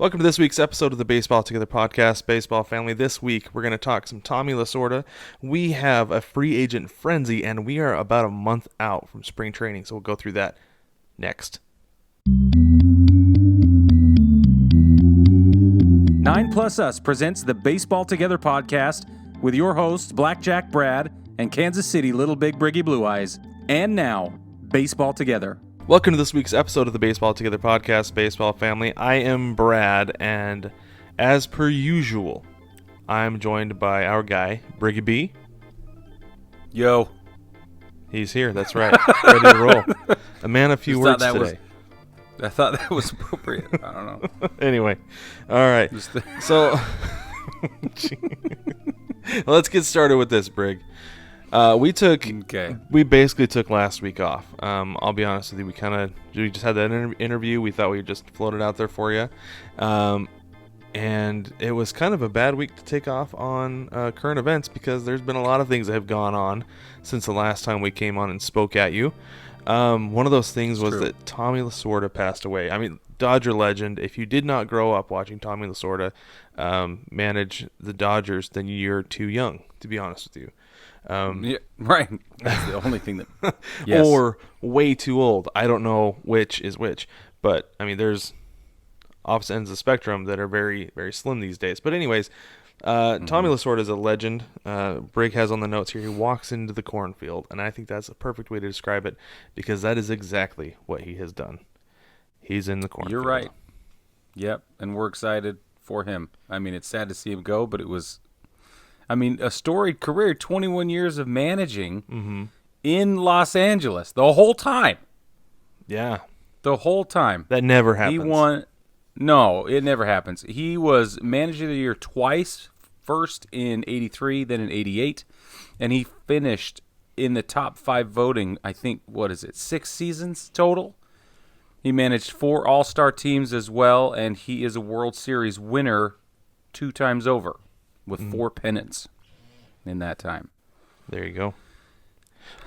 Welcome to this week's episode of the Baseball Together podcast, Baseball Family. This week, we're going to talk some Tommy Lasorda. We have a free agent frenzy, and we are about a month out from spring training, so we'll go through that next. 9 Plus Us presents the Baseball Together podcast with your hosts, Blackjack Brad and Kansas City Little Big Briggy Blue Eyes. And now, Baseball Together. Welcome to this week's episode of the Baseball Together podcast, Baseball Family. I am Brad, and as per usual, I'm joined by our guy, Briggy B. Yo. He's here, that's right. Ready to roll. A man of few words today. I thought that was appropriate. I don't know. Anyway, all right. So, let's get started with this, Brig. We basically took last week off. I'll be honest with you. We just had that interview. We thought we'd just float it out there for you. And it was kind of a bad week to take off on current events because there's been a lot of things that have gone on since the last time we came on and spoke at you. One of those things was that Tommy Lasorda passed away. I mean, Dodger legend. If you did not grow up watching Tommy Lasorda manage the Dodgers, then you're too young, to be honest with you. Yeah, right. That's the only thing that... Yes. Or way too old. I don't know which is which. But, I mean, there's opposite ends of the spectrum that are very, very slim these days. But anyways, Tommy Lasorda is a legend. Brig has on the notes here, he walks into the cornfield. And I think that's a perfect way to describe it because that is exactly what he has done. He's in the cornfield. You're right. Yep, and we're excited for him. I mean, it's sad to see him go, but it was... I mean, a storied career, 21 years of managing in Los Angeles the whole time. Yeah. The whole time. That never happens. He won. No, it never happens. He was manager of the year twice, first in 83, then in 88, and he finished in the top 5 voting, I think, 6 seasons total? He managed 4 All-Star teams as well, and he is a World Series winner 2 times over. With 4 pennants in that time. There you go.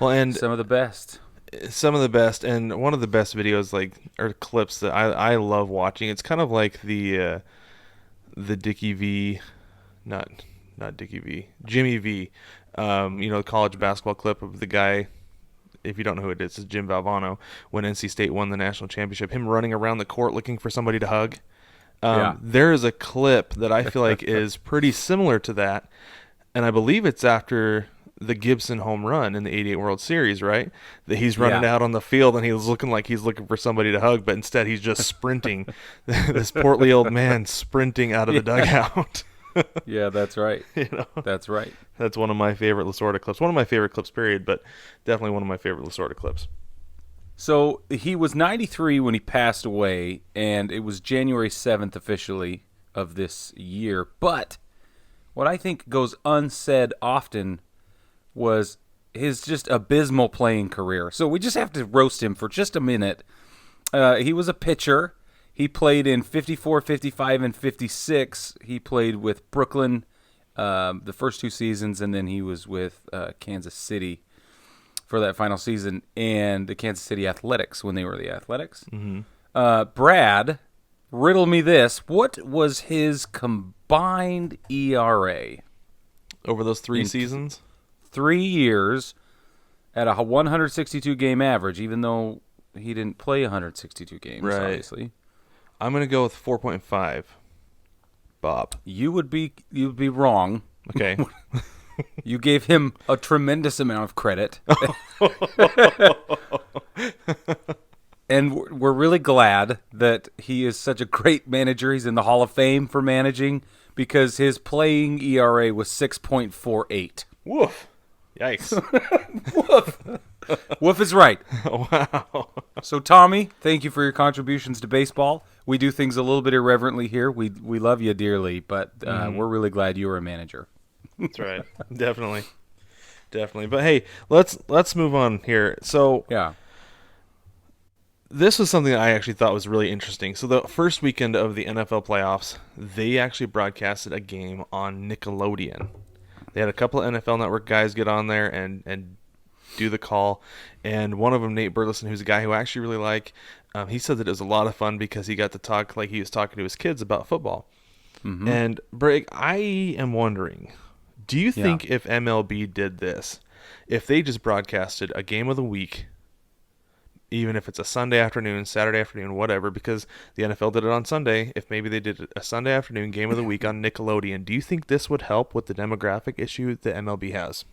Well, and some of the best, and one of the best videos, or clips that I love watching. It's kind of like the Dickie V, not Dickie V, Jimmy V. College basketball clip of the guy. If you don't know who it is, it's Jim Valvano when NC State won the national championship. Him running around the court looking for somebody to hug. There is a clip that I feel like is pretty similar to that, and I believe it's after the Gibson home run in the 88 World Series, right? That he's running out on the field, and he's looking like he's looking for somebody to hug, but instead he's just sprinting. This portly old man sprinting out of the dugout. Yeah, that's right. That's right. That's one of my favorite Lasorda clips. One of my favorite clips, period, but definitely one of my favorite Lasorda clips. So he was 93 when he passed away, and it was January 7th officially of this year. But what I think goes unsaid often was his just abysmal playing career. So we just have to roast him for just a minute. He was a pitcher. He played in 54, 55, and 56. He played with Brooklyn the first 2 seasons, and then he was with Kansas City for that final season, and the Kansas City Athletics when they were the Athletics. Brad, riddle me this. What was his combined ERA? Over those 3 seasons? 3 years at a 162-game average, even though he didn't play 162 games, obviously. I'm going to go with 4.5, Bob. You would be wrong. Okay. You gave him a tremendous amount of credit. And we're really glad that he is such a great manager. He's in the Hall of Fame for managing because his playing ERA was 6.48. Woof. Yikes. Woof. Woof is right. Wow. So, Tommy, thank you for your contributions to baseball. We do things a little bit irreverently here. We love you dearly, but we're really glad you were a manager. That's right. Definitely. But hey, let's move on here. So this was something that I actually thought was really interesting. So the first weekend of the NFL playoffs, they actually broadcasted a game on Nickelodeon. They had a couple of NFL Network guys get on there and do the call, and one of them, Nate Burleson, who's a guy who I actually really like, he said that it was a lot of fun because he got to talk like he was talking to his kids about football. Mm-hmm. And Brig, I am wondering, do you Yeah. think if MLB did this, if they just broadcasted a game of the week, even if it's a Sunday afternoon, Saturday afternoon, whatever, because the NFL did it on Sunday, if maybe they did a Sunday afternoon game of the week on Nickelodeon, do you think this would help with the demographic issue that MLB has?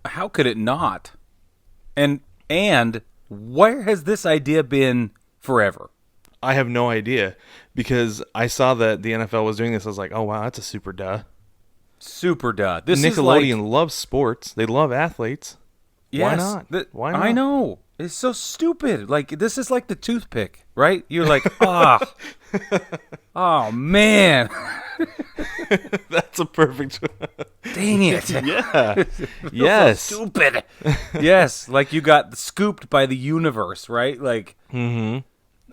How could it not? And where has this idea been forever? I have no idea because I saw that the NFL was doing this. I was like, oh, wow, that's a super duh. Super duh. This Nickelodeon is like, loves sports. They love athletes. yes, Why not? Why not? I know. It's so stupid. Like, this is like the toothpick, right? You're like, oh man. That's a perfect. Dang it. Yeah. Yes. So stupid. Yes, like you got scooped by the universe, right? Like, Mm-hmm.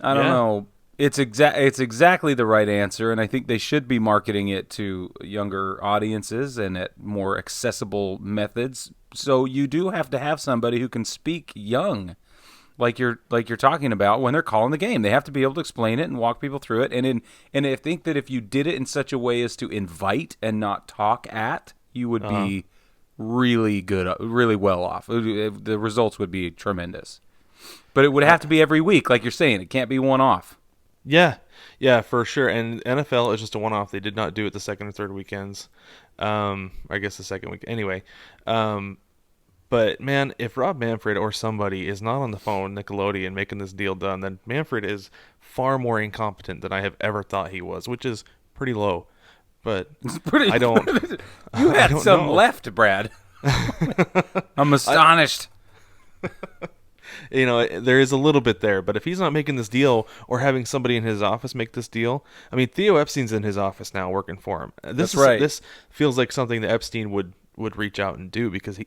I don't Yeah. know. It's exactly the right answer, and I think they should be marketing it to younger audiences and at more accessible methods. So you do have to have somebody who can speak young, like you're talking about when they're calling the game. They have to be able to explain it and walk people through it. And I think that if you did it in such a way as to invite and not talk at, you would be really good, really well off. The results would be tremendous. But it would have to be every week, like you're saying. It can't be one off. Yeah. Yeah, for sure. And NFL is just a one-off. They did not do it the second or third weekends. I guess the second week. Anyway. But, man, if Rob Manfred or somebody is not on the phone with Nickelodeon making this deal done, then Manfred is far more incompetent than I have ever thought he was, which is pretty low. But It's pretty. I don't. You I had don't some know. left, Brad. I'm astonished. You know, there is a little bit there, but if he's not making this deal or having somebody in his office make this deal, I mean, Theo Epstein's in his office now working for him. That's right. This feels like something that Epstein would reach out and do because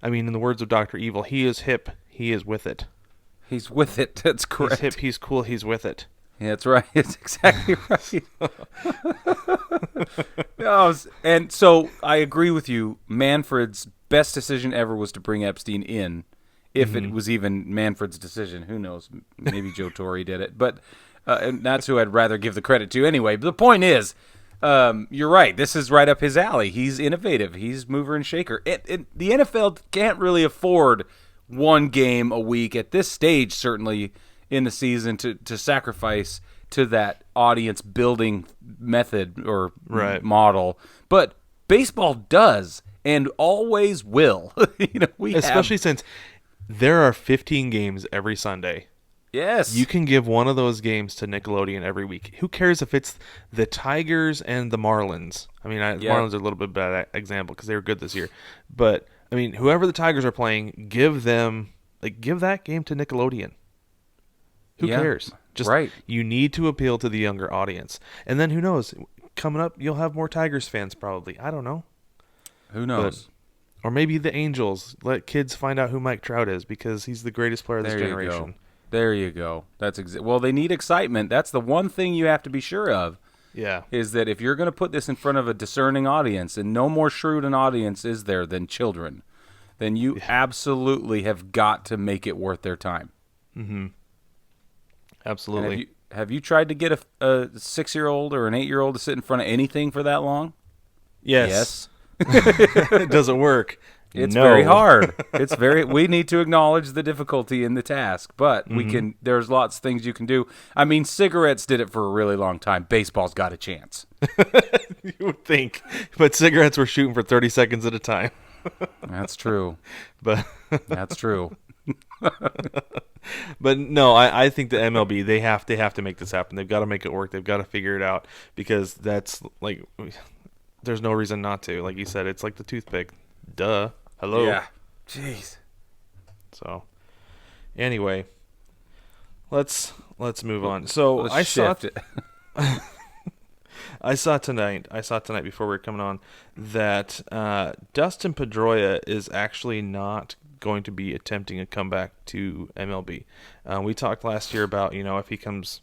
I mean, in the words of Dr. Evil, he is hip, he is with it. He's with it. That's correct. He's hip, he's cool, he's with it. Yeah, that's right. It's exactly right. And so I agree with you. Manfred's best decision ever was to bring Epstein in. If it was even Manfred's decision, who knows? Maybe Joe Torre did it, but and that's who I'd rather give the credit to anyway. But the point is, you're right. This is right up his alley. He's innovative. He's mover and shaker. The NFL can't really afford one game a week at this stage, certainly in the season, to sacrifice to that audience building method or model. But baseball does and always will. Especially since there are 15 games every Sunday. Yes. You can give one of those games to Nickelodeon every week. Who cares if it's the Tigers and the Marlins? I mean, the Marlins are a little bit bad example because they were good this year. But, I mean, whoever the Tigers are playing, give that game to Nickelodeon. Who cares? Just You need to appeal to the younger audience. And then who knows? Coming up, you'll have more Tigers fans probably. I don't know. Who knows? Or maybe the Angels. Let kids find out who Mike Trout is because he's the greatest player of this generation. There you go. That's well, they need excitement. That's the one thing you have to be sure of. Yeah. Is that if you're going to put this in front of a discerning audience, and no more shrewd an audience is there than children, then you absolutely have got to make it worth their time. Mm-hmm. Absolutely. Have you tried to get a 6-year-old or an 8-year-old to sit in front of anything for that long? Yes. It doesn't work. It's very hard. We need to acknowledge the difficulty in the task, but there's lots of things you can do. I mean, cigarettes did it for a really long time. Baseball's got a chance. You would think, but cigarettes were shooting for 30 seconds at a time. That's true. But that's true. But no, I think the MLB, they have to make this happen. They've got to make it work. They've got to figure it out because that's like, there's no reason not to. Like you said, it's like the toothpick. Duh. Hello. Yeah. Jeez. So, anyway, let's move on. So I saw tonight before we were coming on that Dustin Pedroia is actually not going to be attempting a comeback to MLB. We talked last year about if he comes.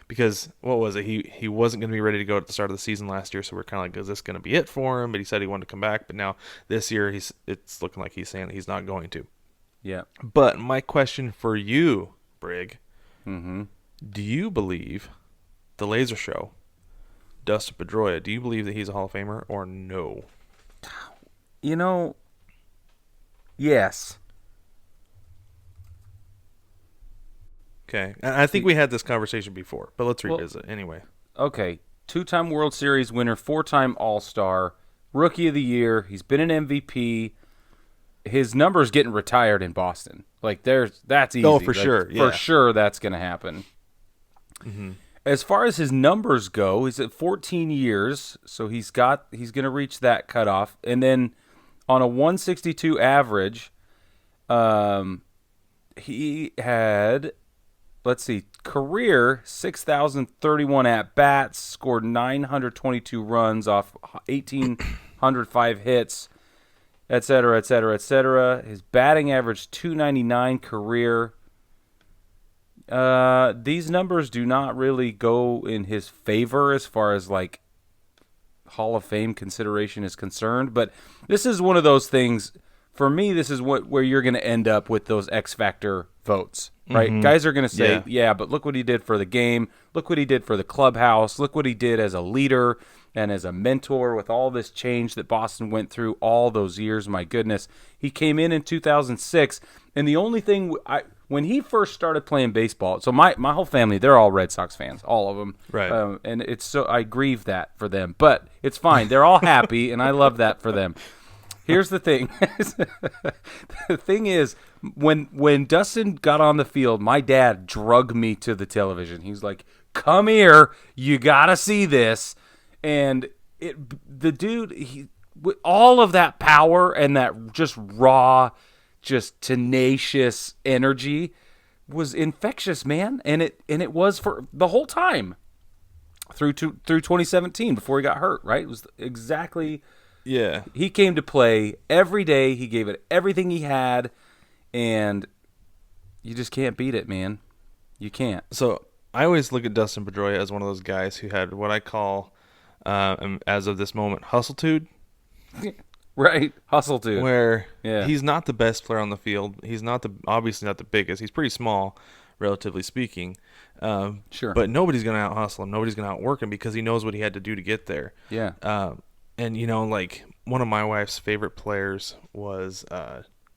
Because, what was it? He wasn't going to be ready to go at the start of the season last year, so we're kind of like, is this going to be it for him? But he said he wanted to come back, but now this year it's looking like he's saying that he's not going to. Yeah. But my question for you, Brig, Mm-hmm. Do you believe the Laser Show, Dustin Pedroia, do you believe that he's a Hall of Famer or no? Yes. Okay. And I think we had this conversation before, but let's revisit anyway. Okay. 2-time World Series winner, 4-time All-Star, Rookie of the Year. He's been an MVP. His number's getting retired in Boston. That's easy. Oh, for sure. Yeah. For sure that's going to happen. Mm-hmm. As far as his numbers go, he's at 14 years, so he's going to reach that cutoff. And then on a 162 average, he had, let's see, career 6,031 at-bats, scored 922 runs off 1,805 hits, et cetera, et cetera, et cetera. His batting average, 299 career. These numbers do not really go in his favor as far as Hall of Fame consideration is concerned, but this is one of those things. For me, this is where you're going to end up with those X Factor votes, right? Mm-hmm. Guys are going to say, yeah, but look what he did for the game. Look what he did for the clubhouse. Look what he did as a leader and as a mentor with all this change that Boston went through all those years. My goodness. He came in 2006, and the only thing when he first started playing baseball, so my whole family, they're all Red Sox fans, all of them. Right. And I grieve that for them, but it's fine. They're all happy, and I love that for them. Here's the thing. The thing is, when Dustin got on the field, my dad drug me to the television. He was like, come here, you got to see this. And the dude, with all of that power and that just raw, just tenacious energy was infectious, man. And it was for the whole time through 2017 before he got hurt, right? It was exactly... Yeah. He came to play every day. He gave it everything he had, and you just can't beat it, man. You can't. So I always look at Dustin Pedroia as one of those guys who had what I call, as of this moment, hustletude. Right, hustletude. Where he's not the best player on the field. He's obviously not the biggest. He's pretty small, relatively speaking. Sure. But nobody's going to out-hustle him. Nobody's going to outwork him because he knows what he had to do to get there. Yeah. And, one of my wife's favorite players was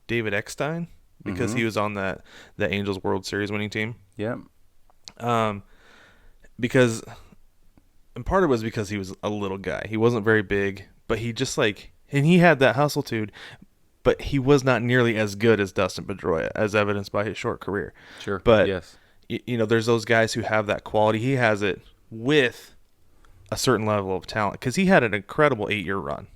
David Eckstein because he was on the Angels World Series winning team. Yeah. And part of it was because he was a little guy. He wasn't very big, but he just and he had that hustletude, but he was not nearly as good as Dustin Pedroia, as evidenced by his short career. Sure. But, yes. There's those guys who have that quality. He has it with a certain level of talent because he had an incredible 8-year run.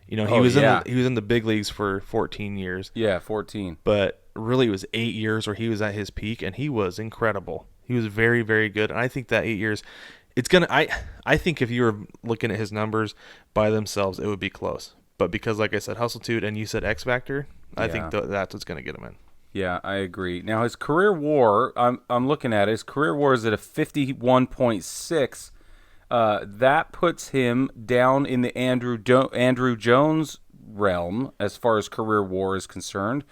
He was in the big leagues for 14 years. Yeah, 14. But really, it was 8 years where he was at his peak, and he was incredible. He was very, very good. And I think that 8 years, it's gonna. I think if you were looking at his numbers by themselves, it would be close. But because, like I said, hustletude, and you said X Factor, I think that's what's gonna get him in. Yeah, I agree. Now his career WAR, I'm looking at it. His career WAR is at a 51.6. That puts him down in the Andrew Jones realm as far as career WAR is concerned.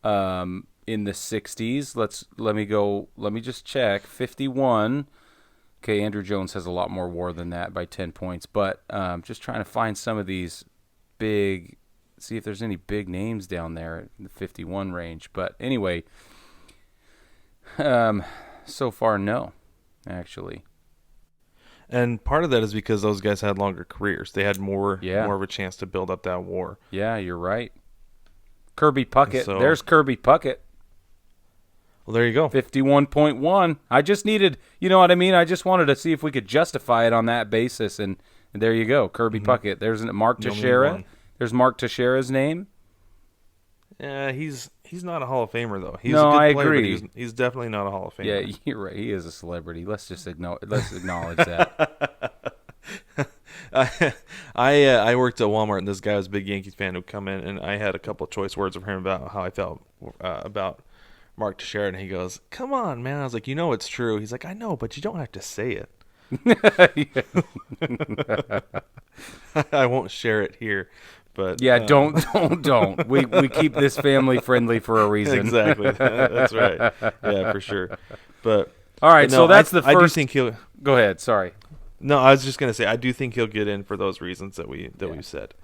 In the 60s, let me just check. 51. Okay, Andrew Jones has a lot more WAR than that by 10 points, but just trying to find some of these see if there's any big names down there in the 51 range. But anyway, so far, no, actually. And part of that is because those guys had longer careers. They had more of a chance to build up that WAR. Yeah, you're right. Kirby Puckett. There's Kirby Puckett. Well, there you go. 51.1. I just needed, you know what I mean? I just wanted to see if we could justify it on that basis, and there you go. Kirby Puckett. There's Mark Teixeira. There's Mark Teixeira's name. Yeah, he's not a Hall of Famer, thoa. He's no, a good I player, agree. But he's definitely not a Hall of Famer. Yeah, you're right. He is a celebrity. Let's just acknowledge that. I worked at Walmart, and this guy was a big Yankees fan who'd come in, and I had a couple of choice words of him about how I felt about Mark Teixeira, and he goes, "Come on, man." I was like, it's true. He's like, "I know, but you don't have to say it." I won't share it here. But Yeah, don't. We keep this family friendly for a reason. Exactly. That's right. Yeah, for sure. But all right, no, so that's the I do first. think he'll. Go ahead. Sorry. No, I was just gonna say I do think he'll get in for those reasons that we've said.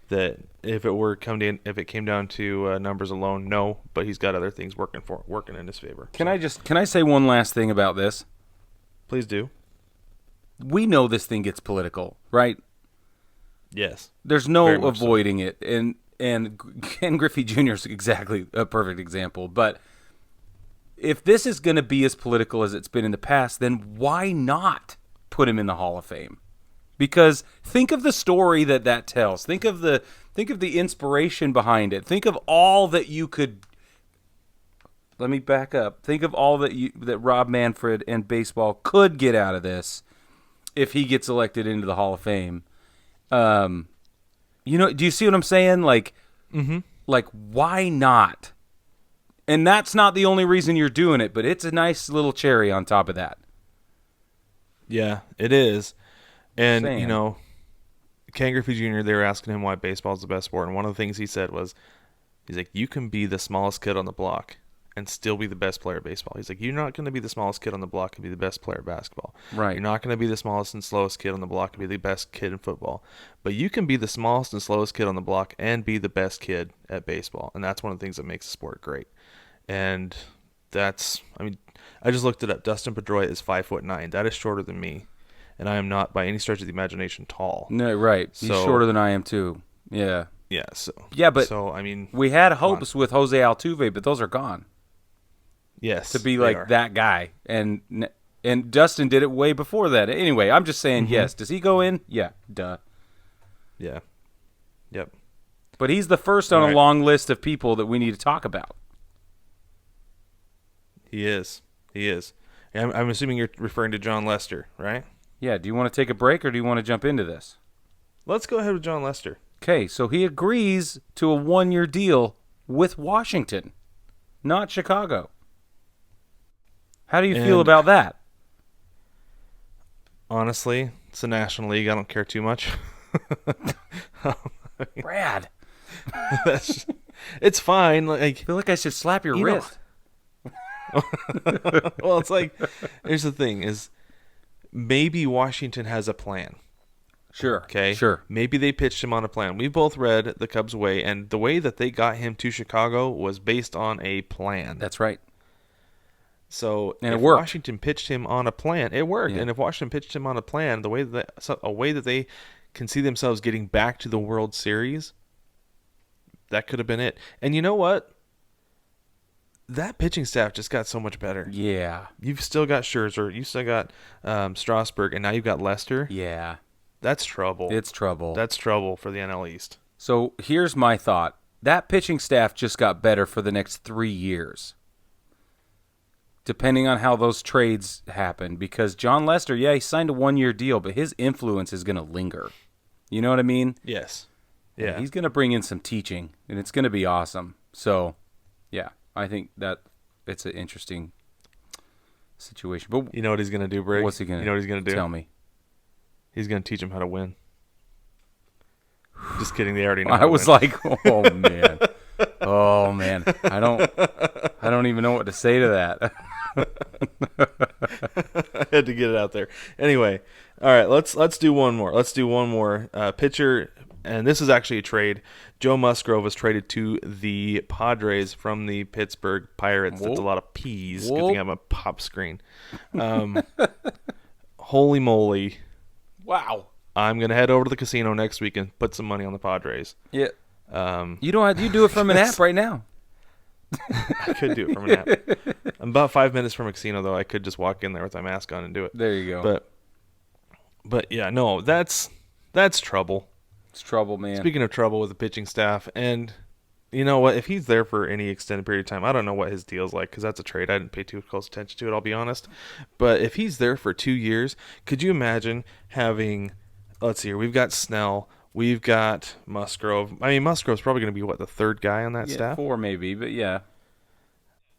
That if it came down to numbers alone, no. But he's got other things working in his favor. Can I say one last thing about this? Please do. We know this thing gets political, right? Yes. There's no avoiding it, and Ken Griffey Jr. is exactly a perfect example. But if this is going to be as political as it's been in the past, then why not put him in the Hall of Fame? Because think of the story that tells. Think of the inspiration behind it. Think of all that you could. Let me back up. Think of all that Rob Manfred and baseball could get out of this if he gets elected into the Hall of Fame. Do you see what I'm saying? Like, like, why not? And that's not the only reason you're doing it, but it's a nice little cherry on top of that. Yeah, it is. And, Ken Griffey Jr., they were asking him why baseball is the best sport. And one of the things he said was, he's like, you can be the smallest kid on the block and still be the best player of baseball. He's like, you're not going to be the smallest kid on the block and be the best player of basketball. Right. You're not going to be the smallest and slowest kid on the block and be the best kid in football. But you can be the smallest and slowest kid on the block and be the best kid at baseball. And that's one of the things that makes the sport great. And I just looked it up. Dustin Pedroia is 5'9". That is shorter than me. And I am not, by any stretch of the imagination, tall. No, right. He's shorter than I am, too. Yeah. Yeah, we had hopes with Jose Altuve, but those are gone. Yes. To be like that guy. And Dustin did it way before that. Anyway, I'm just saying, yes. Does he go in? Yeah. Duh. Yeah. Yep. But he's the first on a long list of people that we need to talk about. He is. I'm assuming you're referring to Jon Lester, right? Yeah, do you want to take a break or do you want to jump into this? Let's go ahead with Jon Lester. Okay, so he agrees to a 1-year deal with Washington, not Chicago. How do you feel about that? Honestly, it's the National League. I don't care too much. Brad. It's fine. Like, I feel like I should slap your wrist. Well, it's like, here's the thing is, maybe Washington has a plan. Sure. Okay? Sure. Maybe they pitched him on a plan. We both read The Cubs' Way, and the way that they got him to Chicago was based on a plan. That's right. So and if it worked. Washington pitched him on a plan, it worked. Yeah. And if Washington pitched him on a plan, a way that they can see themselves getting back to the World Series, that could have been it. And you know what? That pitching staff just got so much better. Yeah. You've still got Scherzer. You still got Strasburg. And now you've got Lester. Yeah. That's trouble. It's trouble. That's trouble for the NL East. So here's my thought. That pitching staff just got better for the next 3 years. Depending on how those trades happen. Because Jon Lester, yeah, he signed a 1-year deal, but his influence is going to linger. You know what I mean? Yes. Yeah. He's going to bring in some teaching, and it's going to be awesome. So, yeah. I think that it's an interesting situation. But you know what he's going to do, Brig? What's he going to do? You know what he's going to do? Tell me. He's going to teach him how to win. Just kidding. They already know. I was like, oh, man. Oh, man. I don't even know what to say to that. I had to get it out there. Anyway, all right, let's do one more. Let's do one more pitcher. And this is actually a trade. Joe Musgrove was traded to the Padres from the Pittsburgh Pirates. That's a lot of P's. Good thing I'm a pop screen. Holy moly. Wow. I'm going to head over to the casino next week and put some money on the Padres. Yeah. You do it from an app right now. I could do it from an app. I'm about 5 minutes from a casino, though. I could just walk in there with my mask on and do it. There you go. But yeah, no, that's trouble. It's trouble, man. Speaking of trouble with the pitching staff, and you know what? If he's there for any extended period of time, I don't know what his deal's like because that's a trade. I didn't pay too close attention to it, I'll be honest. But if he's there for 2 years, could you imagine having, let's see here, we've got Snell, we've got Musgrove. I mean, Musgrove's probably going to be, the third guy on that staff? 4 maybe, but yeah.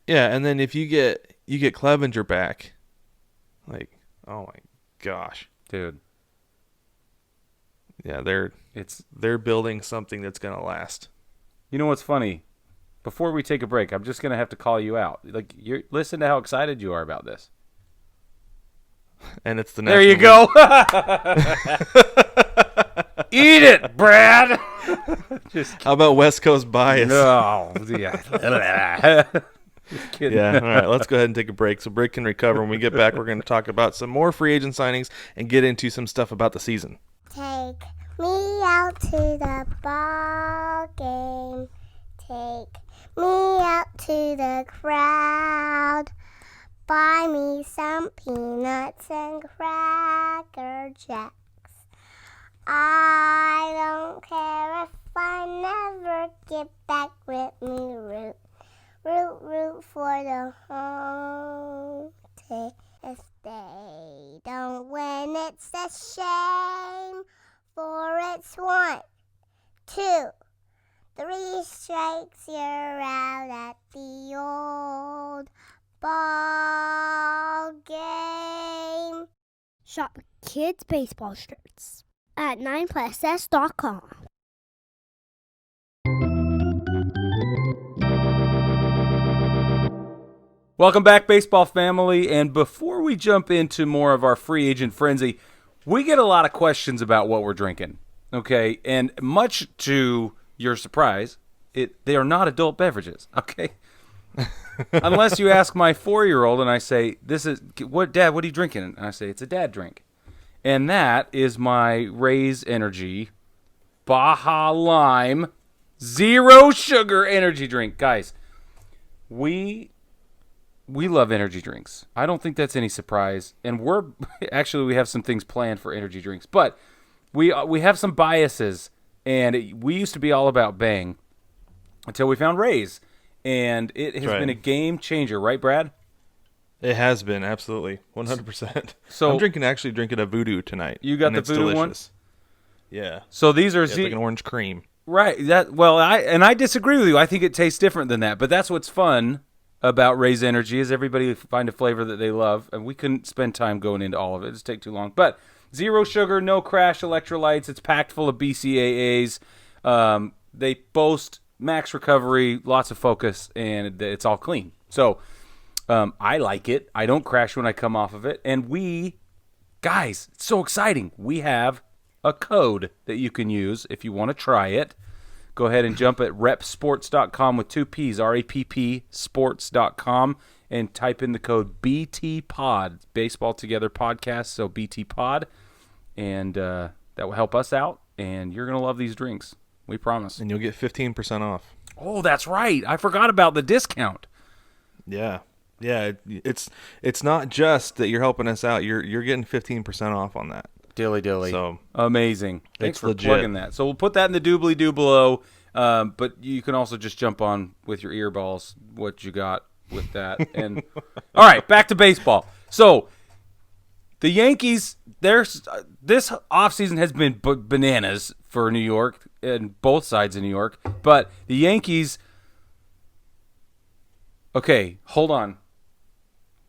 Yeah, and then if you get Clevenger back, like, oh my gosh. Dude. Yeah, they're building something that's gonna last. You know what's funny? Before we take a break, I'm just gonna have to call you out. Like, listen to how excited you are about this. And it's the There you National go. Eat it, Brad. Just How about West Coast bias? no. Yeah. Just kidding. Yeah, all right, let's go ahead and take a break so Brig can recover. When we get back, we're going to talk about some more free agent signings and get into some stuff about the season. Take me out to the ball game. Take me out to the crowd. Buy me some peanuts and Cracker Jacks. I don't care if I never get back with me. Root, root, root for the home team. If they don't win, it's a shame. For it's 1, 2, 3 strikes, you're out at the old ball game. Shop kids' baseball shirts at 9plusS.com. Welcome back, baseball family. And before we jump into more of our free agent frenzy, we get a lot of questions about what we're drinking. Okay, and much to your surprise, they are not adult beverages. Okay. Unless you ask my 4-year-old and I say, Dad, what are you drinking? And I say, it's a dad drink. And that is my Raise Energy Baja Lime Zero Sugar energy drink. Guys, we love energy drinks. I don't think that's any surprise. And we have some things planned for energy drinks. But we have some biases. And we used to be all about Bang until we found Raise. And it has been a game changer, right, Brad? It has been, absolutely, 100%. So I'm drinking a Voodoo tonight. You got the Voodoo delicious. One? Yeah. So these are it's like an orange cream. Right. I disagree with you. I think it tastes different than that. But that's what's fun about Raise Energy is everybody find a flavor that they love. And we couldn't spend time going into all of it. It'd take too long. But zero sugar, no crash electrolytes. It's packed full of BCAAs. They boast max recovery, lots of focus, and it's all clean. So I like it. I don't crash when I come off of it. And guys, it's so exciting. We have a code that you can use if you want to try it. Go ahead and jump at repsports.com with 2 P's, RAPP sports.com, and type in the code BTPOD, Baseball Together Podcast, so BTPOD, and that will help us out, and you're going to love these drinks. We promise. And you'll get 15% off. Oh, that's right. I forgot about the discount. Yeah. Yeah, it's not just that you're helping us out. You're getting 15% off on that. Dilly. So amazing. Thanks for legit. plugging that. So we'll put that in the doobly-doo below, but you can also just jump on with your earballs what you got with that. And all right, back to baseball. So the Yankees, this offseason has been bananas for New York and both sides of New York. But the Yankees, okay, hold on.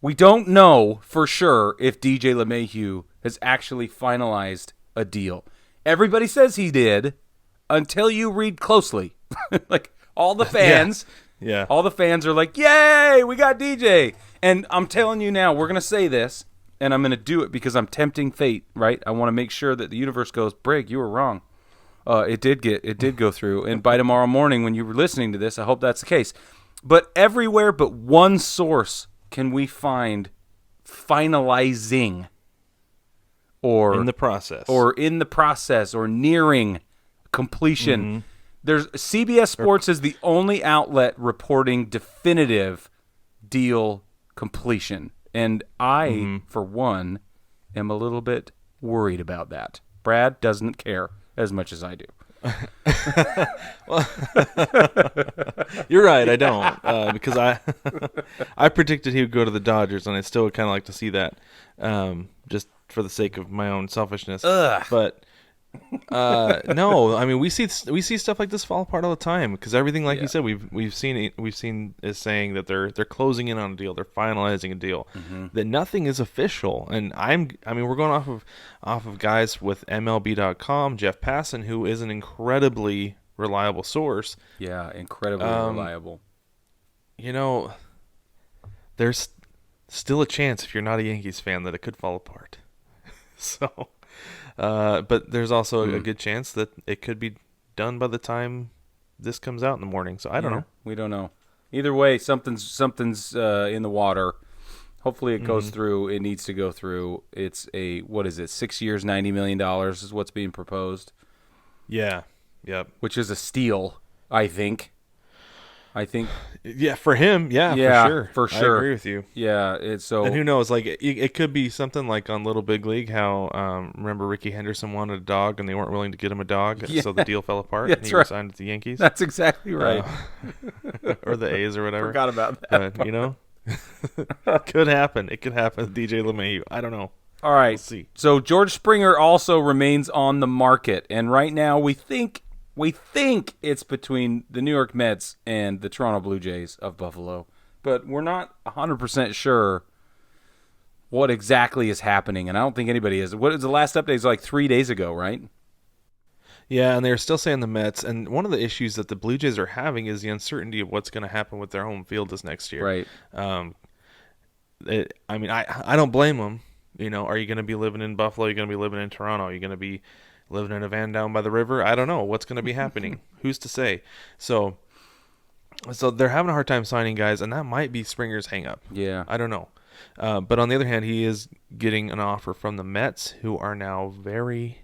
We don't know for sure if DJ LeMahieu has actually finalized a deal. Everybody says he did until you read closely. Like all the fans, yeah. All the fans are like, "Yay, we got DJ." And I'm telling you now, we're going to say this, and I'm going to do it because I'm tempting fate, right? I want to make sure that the universe goes, "Brig, you were wrong." It did go through, and by tomorrow morning when you were listening to this, I hope that's the case. But everywhere but one source can we find finalizing or in the process or nearing completion. Mm-hmm. There's CBS Sports is the only outlet reporting definitive deal completion, and I, for one, am a little bit worried about that. Brad doesn't care as much as I do. Well, you're right. I don't because I predicted he would go to the Dodgers, and I still would kind of like to see that, just for the sake of my own selfishness. Ugh. But No, I mean we see stuff like this fall apart all the time because everything, like you said, we've seen is saying that they're closing in on a deal, they're finalizing a deal, that nothing is official. And I mean we're going off of guys with MLB.com, Jeff Passan, who is an incredibly reliable source. Yeah, incredibly reliable. You know, there's still a chance if you're not a Yankees fan that it could fall apart. So. But there's also a good chance that it could be done by the time this comes out in the morning. So I don't know. We don't know. Either way, something's in the water. Hopefully it goes through. It needs to go through. It's what is it? 6 years, $90 million is what's being proposed. Yeah. Yep. Which is a steal, I think. Yeah, for him, for sure. I agree with you. Yeah, it's so. And who knows? Like it could be something like on Little Big League. How remember Ricky Henderson wanted a dog and they weren't willing to get him a dog, so the deal fell apart. And he signed with the Yankees. That's exactly right. Or the A's or whatever. Forgot about that. But, you know, could happen. It could happen with DJ LeMahieu. I don't know. All right. We'll see. So George Springer also remains on the market, and right now we think it's between the New York Mets and the Toronto Blue Jays of Buffalo, but we're not 100% sure what exactly is happening, and I don't think anybody is. What is the last update? Is like 3 days ago, right? Yeah, and they're still saying the Mets, and one of the issues that the Blue Jays are having is the uncertainty of what's going to happen with their home field this next year. Right. I mean, I don't blame them. You know, are you going to be living in Buffalo? Are you going to be living in Toronto? Are you going to be living in a van down by the river? I don't know what's going to be happening. Who's to say? So they're having a hard time signing guys, and that might be Springer's hang-up. Yeah. I don't know. But on the other hand, he is getting an offer from the Mets, who are now very,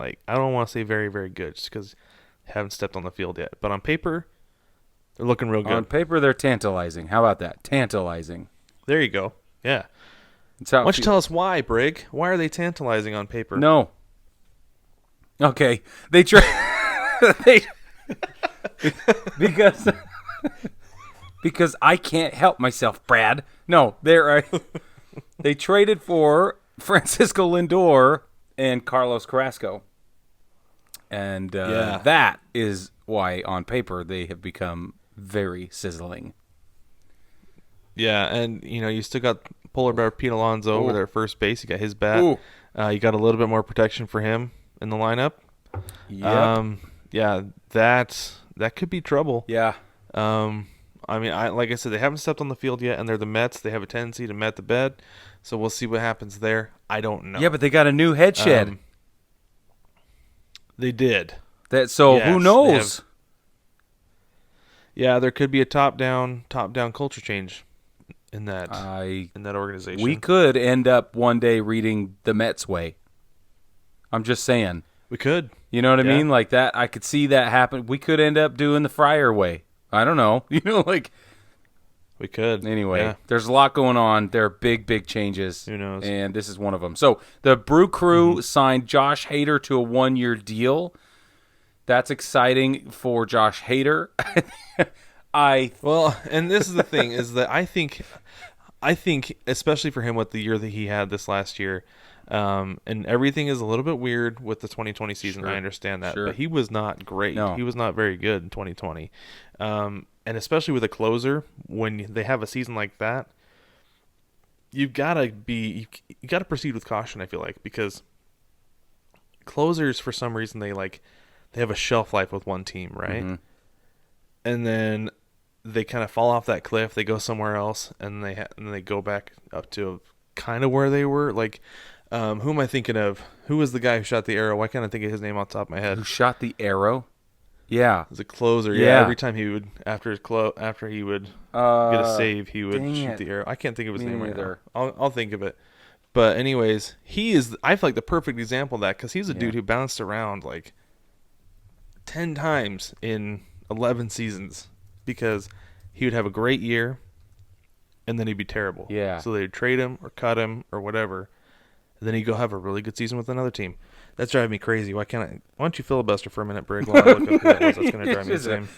I don't want to say very, very good, just because they haven't stepped on the field yet. But on paper, they're looking real good. On paper, they're tantalizing. How about that? Tantalizing. There you go. Yeah. Why don't you tell us why, Brig? Why are they tantalizing on paper? No. Okay, because I can't help myself, Brad. No, they traded for Francisco Lindor and Carlos Carrasco, and that is why on paper they have become very sizzling. Yeah, and you still got Polar Bear Pete Alonso over there at first base. You got his bat. You got a little bit more protection for him in the lineup. Yep. Yeah, that could be trouble. Yeah. I mean, like I said, they haven't stepped on the field yet, and they're the Mets. They have a tendency to met the bed, so we'll see what happens there. I don't know. Yeah, but they got a new head shed. They did. Who knows? Yeah, there could be a top-down culture change in that organization. We could end up one day reading the Mets way. I'm just saying. We could. You know what I mean? Like that. I could see that happen. We could end up doing the Fryer way. I don't know. We could. Anyway, There's a lot going on. There are big, big changes. Who knows? And this is one of them. So the Brew Crew signed Josh Hader to a 1-year deal. That's exciting for Josh Hader. And this is the thing, is that I think, especially for him with the year that he had this last year, and everything is a little bit weird with the 2020 season. Sure. I understand that, but he was not great. No. He was not very good in 2020. And especially with a closer, when they have a season like that, you gotta proceed with caution. I feel like, because closers, for some reason, they have a shelf life with one team, right? Mm-hmm. And then they kind of fall off that cliff. They go somewhere else, and they go back up to kind of where they were. Who am I thinking of? Who was the guy who shot the arrow? Why can't I think of his name off the top of my head? Who shot the arrow? Yeah, it was a closer. Yeah, every time he would after he would get a save, he would shoot the arrow. I can't think of his name either. I'll think of it. But anyways, I feel like the perfect example of that, because he's a dude who bounced around 10 times in 11 seasons, because he would have a great year and then he'd be terrible. Yeah. So they'd trade him or cut him or whatever, and then he'd go have a really good season with another team. That's driving me crazy. Why don't you filibuster for a minute, Brig, while I look up who that was? That's going to drive me insane.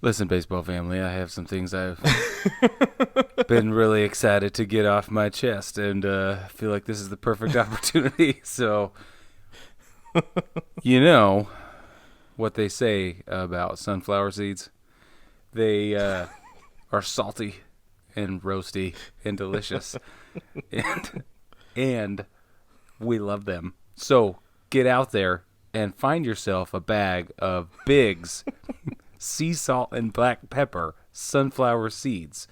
Listen, baseball family, I have some things I've been really excited to get off my chest, and I feel like this is the perfect opportunity. So You know what they say about sunflower seeds? They are salty and roasty and delicious, and we love them. So get out there and find yourself a bag of Big's sea salt and black pepper sunflower seeds.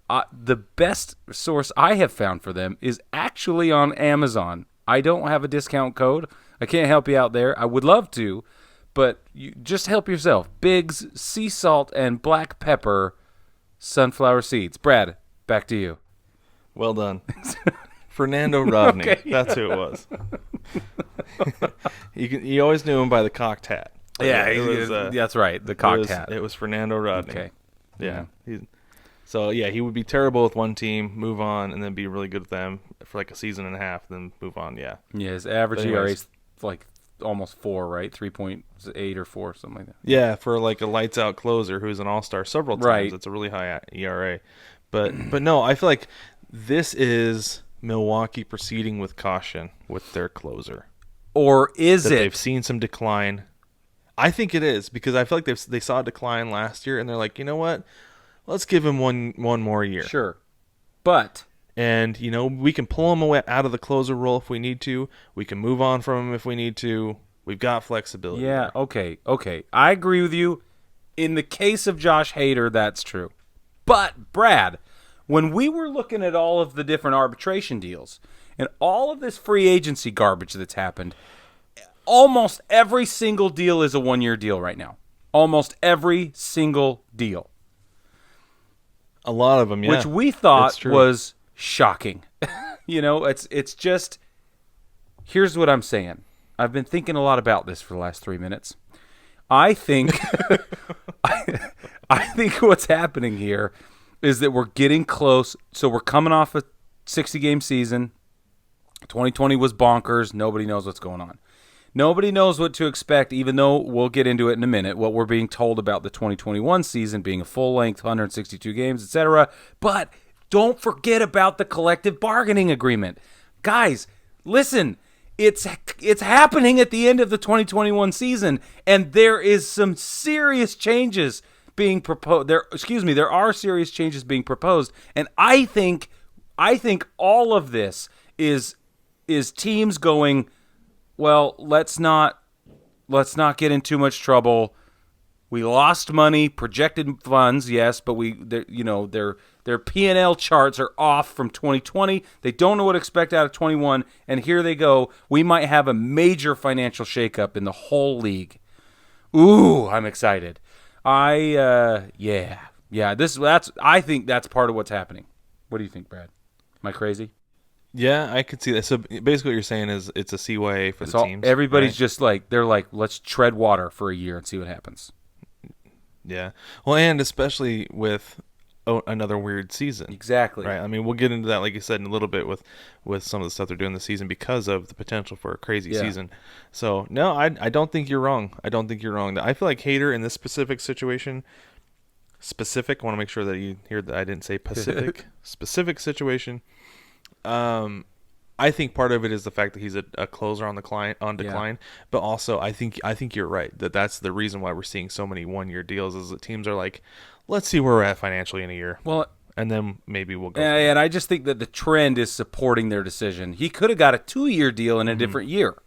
The best source I have found for them is actually on Amazon. I don't have a discount code. I can't help you out there. I would love to, but you just help yourself. Big's sea salt and black pepper sunflower seeds. Brad, back to you. Well done. Fernando Rodney. Okay. That's who it was. You always knew him by the cocked hat. That's right. The cocked hat. It was Fernando Rodney. Okay. Yeah. He would be terrible with one team, move on, and then be really good with them for like a season and a half, then move on. Yeah. Yeah, his average ERA is like almost 4, right? 3.8 or 4, something like that. Yeah, for like a lights out closer who's an all-star several times, right. It's a really high ERA. But no, I feel like this is Milwaukee proceeding with caution with their closer. Or is it? They've seen some decline. I think it is, because I feel like they saw a decline last year, and they're like, you know what? Let's give him one more year. Sure. But and, we can pull him away out of the closer role if we need to. We can move on from him if we need to. We've got flexibility. Yeah, there. okay. I agree with you. In the case of Josh Hader, that's true. But, Brad, when we were looking at all of the different arbitration deals and all of this free agency garbage that's happened, almost every single deal is a one-year deal right now. Almost every single deal. A lot of them, yeah. Which we thought was shocking. It's just, here's what I'm saying. I've been thinking a lot about this for the last 3 minutes. I think I think what's happening here is that we're getting close. So we're coming off a 60-game season. 2020 was bonkers. Nobody knows what's going on. Nobody knows what to expect, even though we'll get into it in a minute, what we're being told about the 2021 season being a full-length, 162 games, etc. But don't forget about the collective bargaining agreement. Guys, listen, it's happening at the end of the 2021 season, and there is some serious changes being proposed. There are serious changes being proposed, and I think all of this is teams going, well, let's not get in too much trouble. We lost money, projected funds, yes, but their P&L charts are off from 2020. They don't know what to expect out of 21, and here they go. We might have a major financial shakeup in the whole league. Ooh, I'm excited. I think that's part of what's happening. What do you think, Brad? Am I crazy? Yeah, I could see that. So basically what you're saying is it's a CYA for the teams. Everybody's right? just they're like, let's tread water for a year and see what happens. Yeah. Well, and especially with another weird season. Exactly. Right. I mean, we'll get into that, like you said, in a little bit with some of the stuff they're doing this season because of the potential for a crazy season. So, no, I don't think you're wrong. I feel like Hader in this specific situation, I want to make sure that you hear that I didn't say Pacific, specific situation. I think part of it is the fact that he's a closer on decline, but also I think you're right that's the reason why we're seeing so many 1-year deals is that teams are like, let's see where we're at financially in a year. Well, and then maybe we'll go. And I just think that the trend is supporting their decision. He could have got a 2-year deal in a different year.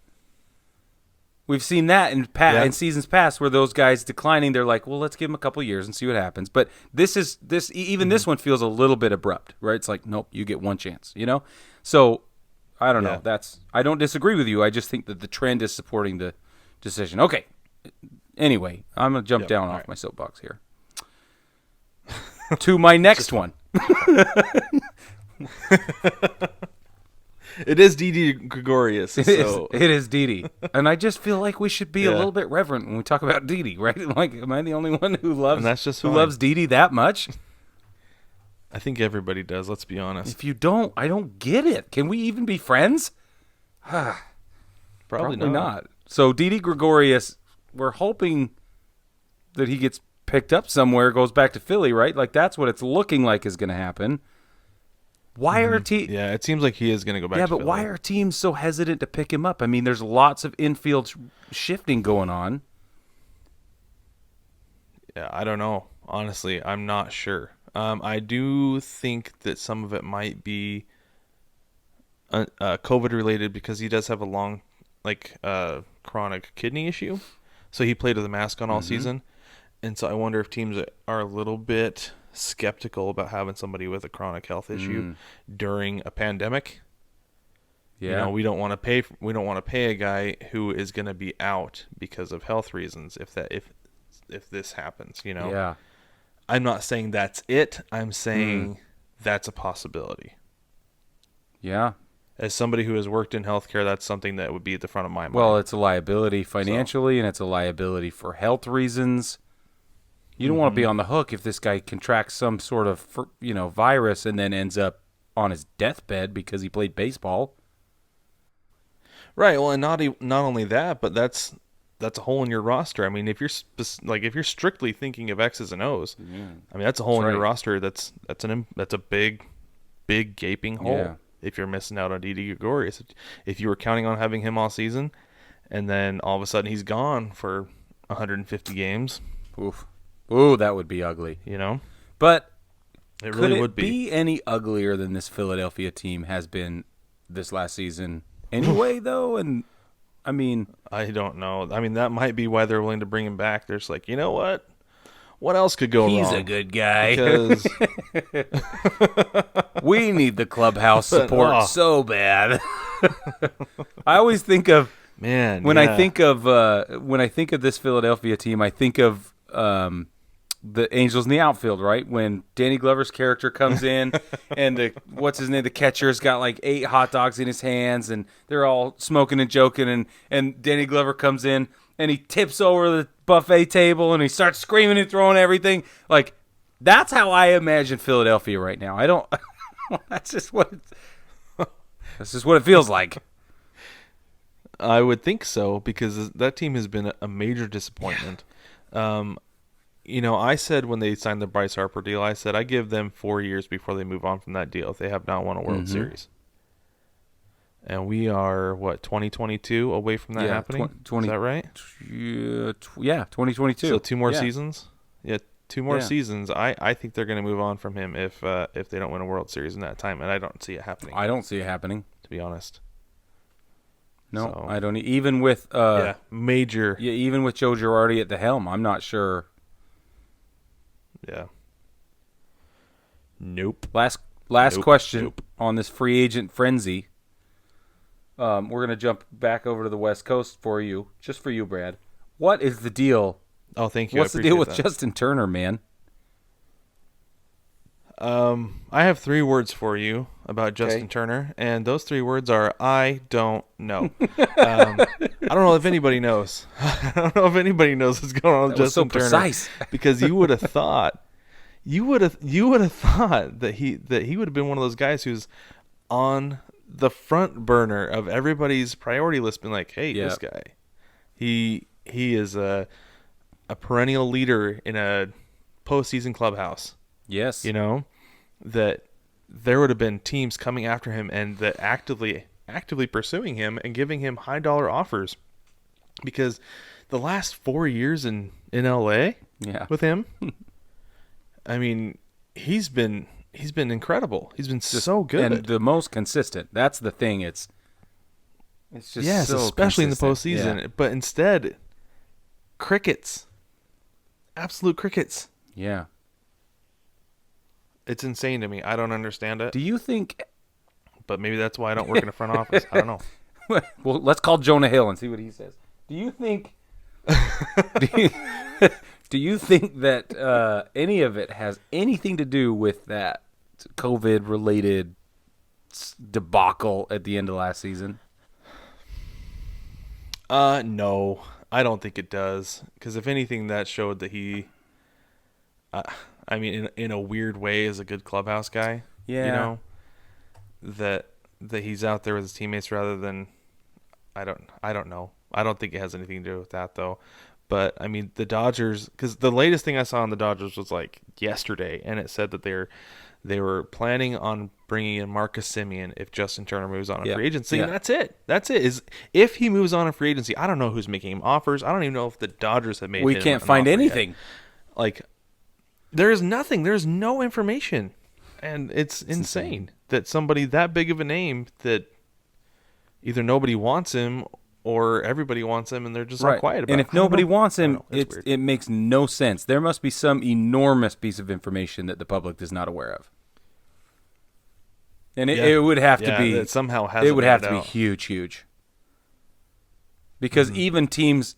We've seen that in seasons past where those guys declining, they're like, well, let's give him a couple years and see what happens. But this one feels a little bit abrupt, right? It's like, nope, you get one chance, So I don't know. I don't disagree with you. I just think that the trend is supporting the decision. Okay. Anyway, I'm going to jump down off my soapbox here to my next one. It is Didi Gregorius. It is Didi. And I just feel like we should be a little bit reverent when we talk about Didi, right? Like, am I the only one who loves Didi that much? I think everybody does, let's be honest. If you don't, I don't get it. Can we even be friends? Probably not. So Didi Gregorius, we're hoping that he gets picked up somewhere, goes back to Philly, right? Like, that's what it's looking like is going to happen. Why are teams? Yeah, it seems like he is going to go back. Yeah, to but Philly. why are teams so hesitant to pick him up? I mean, there's lots of infield shifting going on. Yeah, I don't know. Honestly, I'm not sure. I do think that some of it might be COVID related because he does have a long, chronic kidney issue. So he played with a mask on all season, and so I wonder if teams are a little bit skeptical about having somebody with a chronic health issue during a pandemic. Yeah, You know, we don't want to pay a guy who is going to be out because of health reasons if this happens, you know. Yeah. I'm not saying that's it. I'm saying that's a possibility. Yeah. As somebody who has worked in healthcare, that's something that would be at the front of my mind. Well, it's a liability financially, and it's a liability for health reasons. You don't want to be on the hook if this guy contracts some sort of, virus and then ends up on his deathbed because he played baseball. Right. Well, and not only that, but that's a hole in your roster. I mean, if you're if you're strictly thinking of X's and O's, I mean that's a hole in your roster. That's a big gaping hole. Yeah. If you're missing out on Didi Gregorius, if you were counting on having him all season, and then all of a sudden he's gone for 150 games, ooh, that would be ugly. You know, but it could really it would be any uglier than this Philadelphia team has been this last season? Anyway, though, and I mean, I don't know. I mean, that might be why they're willing to bring him back. There's you know what? What else could go wrong? he's a good guy. Because we need the clubhouse support so bad. I always think of when I think of this Philadelphia team, I think of the Angels in the outfield, right? When Danny Glover's character comes in and the catcher's got like 8 hot dogs in his hands and they're all smoking and joking and Danny Glover comes in and he tips over the buffet table and he starts screaming and throwing everything. Like, that's how I imagine Philadelphia right now. I don't that's just what it feels like. I would think so because that team has been a major disappointment. You know, I said when they signed the Bryce Harper deal, I said I give them 4 years before they move on from that deal if they have not won a World Series. And we are, 2022 away from that happening? Is that right? Yeah, 2022. So 2 more seasons? Yeah, 2 more seasons. I think they're going to move on from him if they don't win a World Series in that time, and I don't see it happening. I don't see it happening. To be honest. No, So, I don't. Even with major. Yeah, even with Joe Girardi at the helm, I'm not sure. Yeah. Nope. Last question on this free agent frenzy. We're going to jump back over to the West Coast for you, just for you, Brad. What is the deal? Oh, thank you. What's the deal with Justin Turner, man? I have 3 words for you about Justin Turner, and those 3 words are I don't know. I don't know if anybody knows. I don't know if anybody knows what's going on with Justin Turner. Precise. Because you would have thought that he would have been one of those guys who's on the front burner of everybody's priority list, been like, hey, this guy, he is a perennial leader in a postseason clubhouse. Yes. You know, that there would have been teams coming after him and that actively pursuing him and giving him high dollar offers, because the last 4 years in LA with him, I mean, he's been incredible. He's been so good and the most consistent. That's the thing. It's just so especially consistent. in the postseason. Yeah. But instead, crickets, absolute crickets. Yeah. It's insane to me. I don't understand it. Do you think? But maybe that's why I don't work in a front office. I don't know. Well, let's call Jonah Hill and see what he says. Do you think? Do you think that any of it has anything to do with that COVID-related debacle at the end of last season? No, I don't think it does. Because if anything, that showed that he, I mean, in a weird way, is a good clubhouse guy. Yeah. You know, that he's out there with his teammates rather than, I don't know. I don't think it has anything to do with that though. But I mean, the Dodgers, because the latest thing I saw on the Dodgers was like yesterday, and it said that they were planning on bringing in Marcus Semien if Justin Turner moves on in free agency, and that's it. That's it. Is if he moves on in free agency, I don't know who's making him offers. I don't even know if the Dodgers have made. We him can't an find offer anything. yet. Like, there is nothing. There's no information, and it's insane that somebody that big of a name that either nobody wants him or everybody wants him, and they're just not quiet about it. And if nobody wants him, it's it makes no sense. There must be some enormous piece of information that the public is not aware of. And it would have to be that somehow has it would have to be huge. Because even teams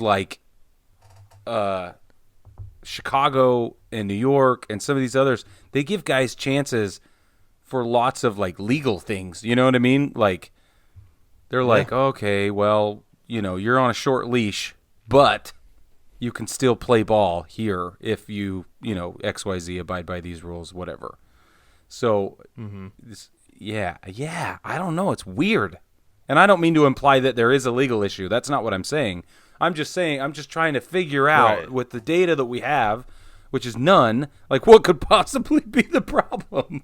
like Chicago and New York and some of these others, they give guys chances for lots of like legal things. You know what I mean? Like they're like, okay, well, you're on a short leash, but you can still play ball here if you XYZ abide by these rules, whatever. So, I don't know. It's weird. And I don't mean to imply that there is a legal issue. That's not what I'm saying. I'm just trying to figure out with the data that we have, which is none, like what could possibly be the problem.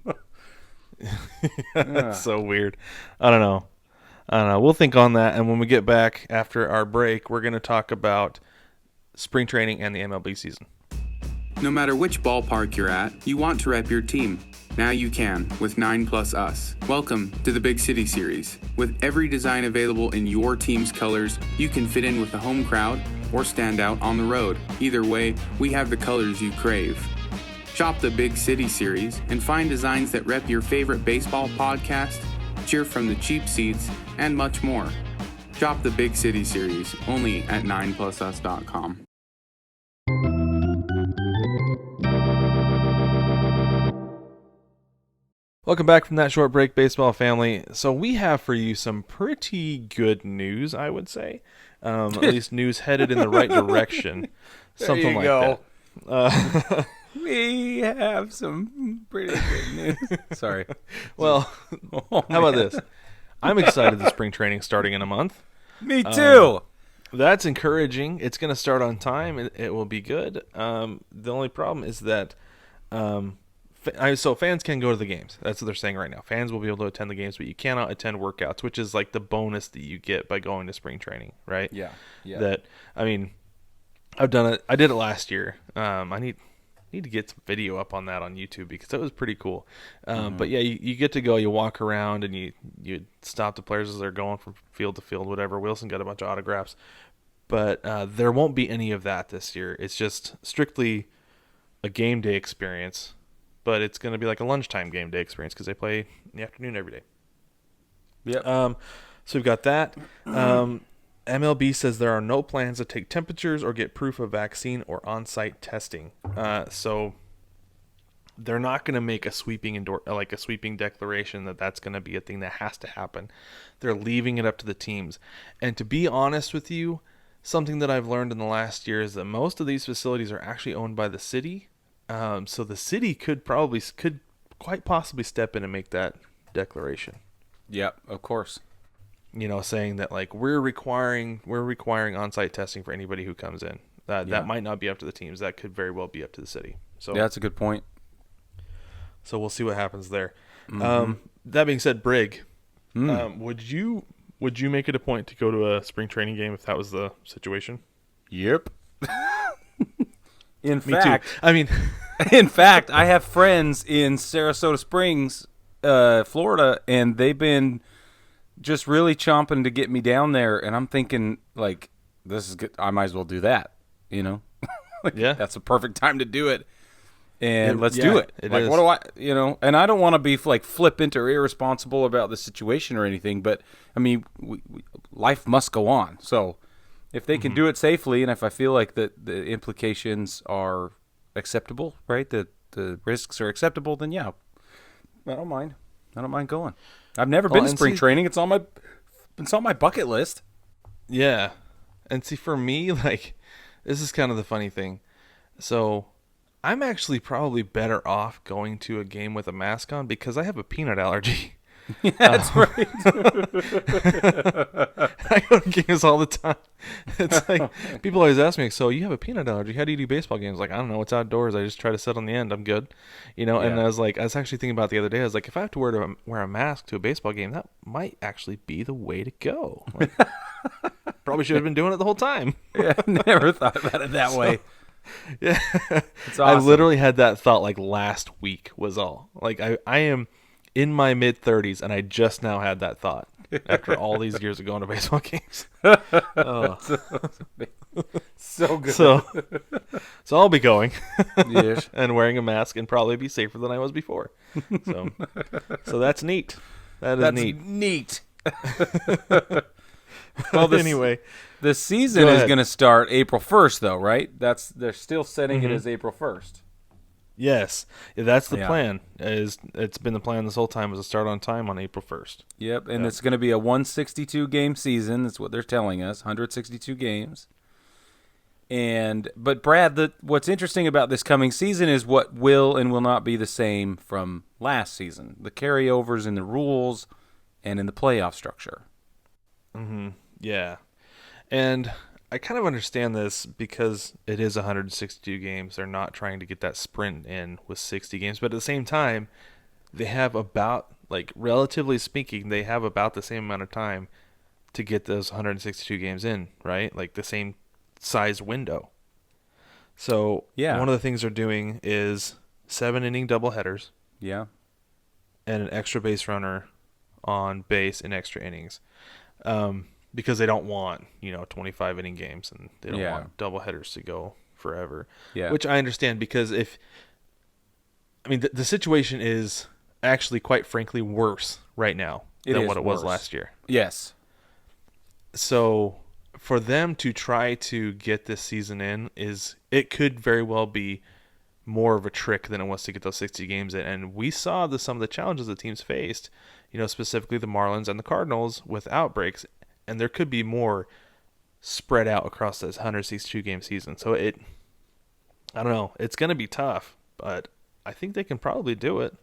That's so weird. I don't know. We'll think on that, and when we get back after our break, we're going to talk about spring training and the MLB season. No matter which ballpark you're at, you want to rep your team. Now you can with 9+ Us. Welcome to the Big City Series. With every design available in your team's colors, you can fit in with the home crowd or stand out on the road. Either way, we have the colors you crave. Shop the Big City Series and find designs that rep your favorite baseball podcast, cheer from the cheap seats, and much more. Shop the Big City Series only at 9plusus.com. Welcome back from that short break, baseball family. So we have for you some pretty good news, I would say. At least news headed in the right direction. Something like that. We have some pretty good news. Sorry. Well, how about this? I'm excited the spring training starting in a month. Me too. That's encouraging. It's going to start on time. It will be good. The only problem is that so fans can go to the games. That's what they're saying right now. Fans will be able to attend the games, but you cannot attend workouts, which is like the bonus that you get by going to spring training, right? Yeah. That, I mean, I've done it. I did it last year. I need to get some video up on that on YouTube because that was pretty cool. But yeah, you get to go, you walk around, and you stop the players as they're going from field to field, whatever. Wilson got a bunch of autographs. But there won't be any of that this year. It's just strictly a game day experience. But it's going to be like a lunchtime game day experience because they play in the afternoon every day. Yep. So we've got that. MLB says there are no plans to take temperatures or get proof of vaccine or on-site testing. So they're not going to make a sweeping declaration that that's going to be a thing that has to happen. They're leaving it up to the teams. And to be honest with you, something that I've learned in the last year is that most of these facilities are actually owned by the city. So the city could quite possibly step in and make that declaration. Yeah, of course. Saying that like we're requiring on-site testing for anybody who comes in. That might not be up to the teams. That could very well be up to the city. So yeah, that's a good point. So we'll see what happens there. That being said, Brig, would you make it a point to go to a spring training game if that was the situation? Yep. In Me too. I mean, in fact, I have friends in Sarasota Springs, Florida, and they've been just really chomping to get me down there. And I'm thinking, like, this is good. I might as well do that. Yeah, that's a perfect time to do it. And let's do it. It like, is. what do I, and I don't want to be like flippant or irresponsible about the situation or anything, but I mean, life must go on. So if they can do it safely, and if I feel like the implications are acceptable, right? The risks are acceptable, then yeah, I don't mind. I don't mind going. I've never been to spring training. It's on my bucket list. Yeah. And see, for me, like, this is kind of the funny thing. So I'm actually probably better off going to a game with a mask on because I have a peanut allergy. That's right. I go to games all the time. It's like people always ask me, "So you have a peanut allergy? How do you do baseball games?" Like, I don't know. It's outdoors. I just try to sit on the end. I'm good, And Yeah. I was actually thinking about it the other day. I was like, if I have to wear a mask to a baseball game, that might actually be the way to go. Like, probably should have been doing it the whole time. Yeah, never thought about it that way. Yeah, It's I awesome. literally had that thought like last week was all. Like I am in my mid 30s and I just now had that thought after all these years of going to baseball games. Oh. So good. So I'll be going Yes. and wearing a mask and probably be safer than I was before. So that's neat. That is That's neat. neat. Well, Anyway, the season Go is ahead. going to start April 1st, though, right? They're still setting it as April 1st. yes, that's the Yeah. plan. It's been the plan this whole time, was to start on time on April 1st. Yep, and it's going to be a 162 game season. That's what they're telling us. 162 games. But Brad, what's interesting about this coming season is what will and will not be the same from last season. The carryovers in the rules and in the playoff structure. Yeah. And I kind of understand this because it is 162 games. They're not trying to get that sprint in with 60 games. But at the same time, they have about, relatively speaking, they have about the same amount of time to get those 162 games in, right? Like the same size window. So Yeah. one of the things they're doing is 7-inning doubleheaders Yeah. and an extra base runner on base in extra innings. Because they don't want 25-inning games and they don't want doubleheaders to go forever. Yeah. Which I understand because the situation is actually quite frankly worse right now than what it was last year. Yes. So for them to try to get this season in it could very well be more of a trick than it was to get those 60 games in. And we saw some of the challenges the teams faced, specifically the Marlins and the Cardinals with outbreaks. And there could be more spread out across this 162 game season. So I don't know. It's going to be tough, but I think they can probably do it.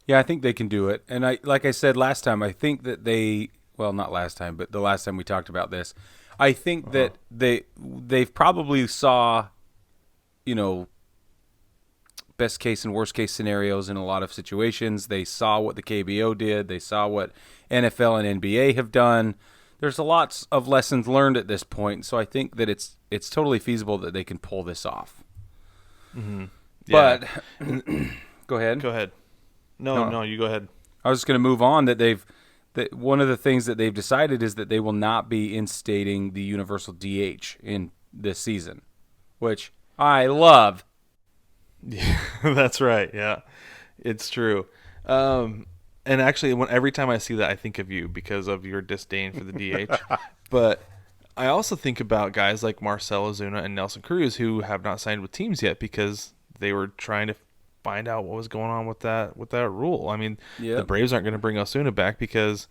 Yeah, I think they can do it. And like I said last time, I think that not last time, but the last time we talked about this, I think that they've probably saw, best case and worst case scenarios in a lot of situations. They saw what the KBO did. They saw what NFL and NBA have done. There's a lot of lessons learned at this point, so I think that it's totally feasible that they can pull this off. Mm-hmm. But go ahead. Go ahead. No, you go ahead. I was just going to move on. That one of the things that they've decided is that they will not be instating the universal DH in this season, which I love. Yeah, that's right. Yeah, it's true. And actually, every time I see that, I think of you because of your disdain for the DH. But I also think about guys like Marcell Ozuna and Nelson Cruz who have not signed with teams yet because they were trying to find out what was going on with that rule. I mean, the Braves aren't going to bring Ozuna back because,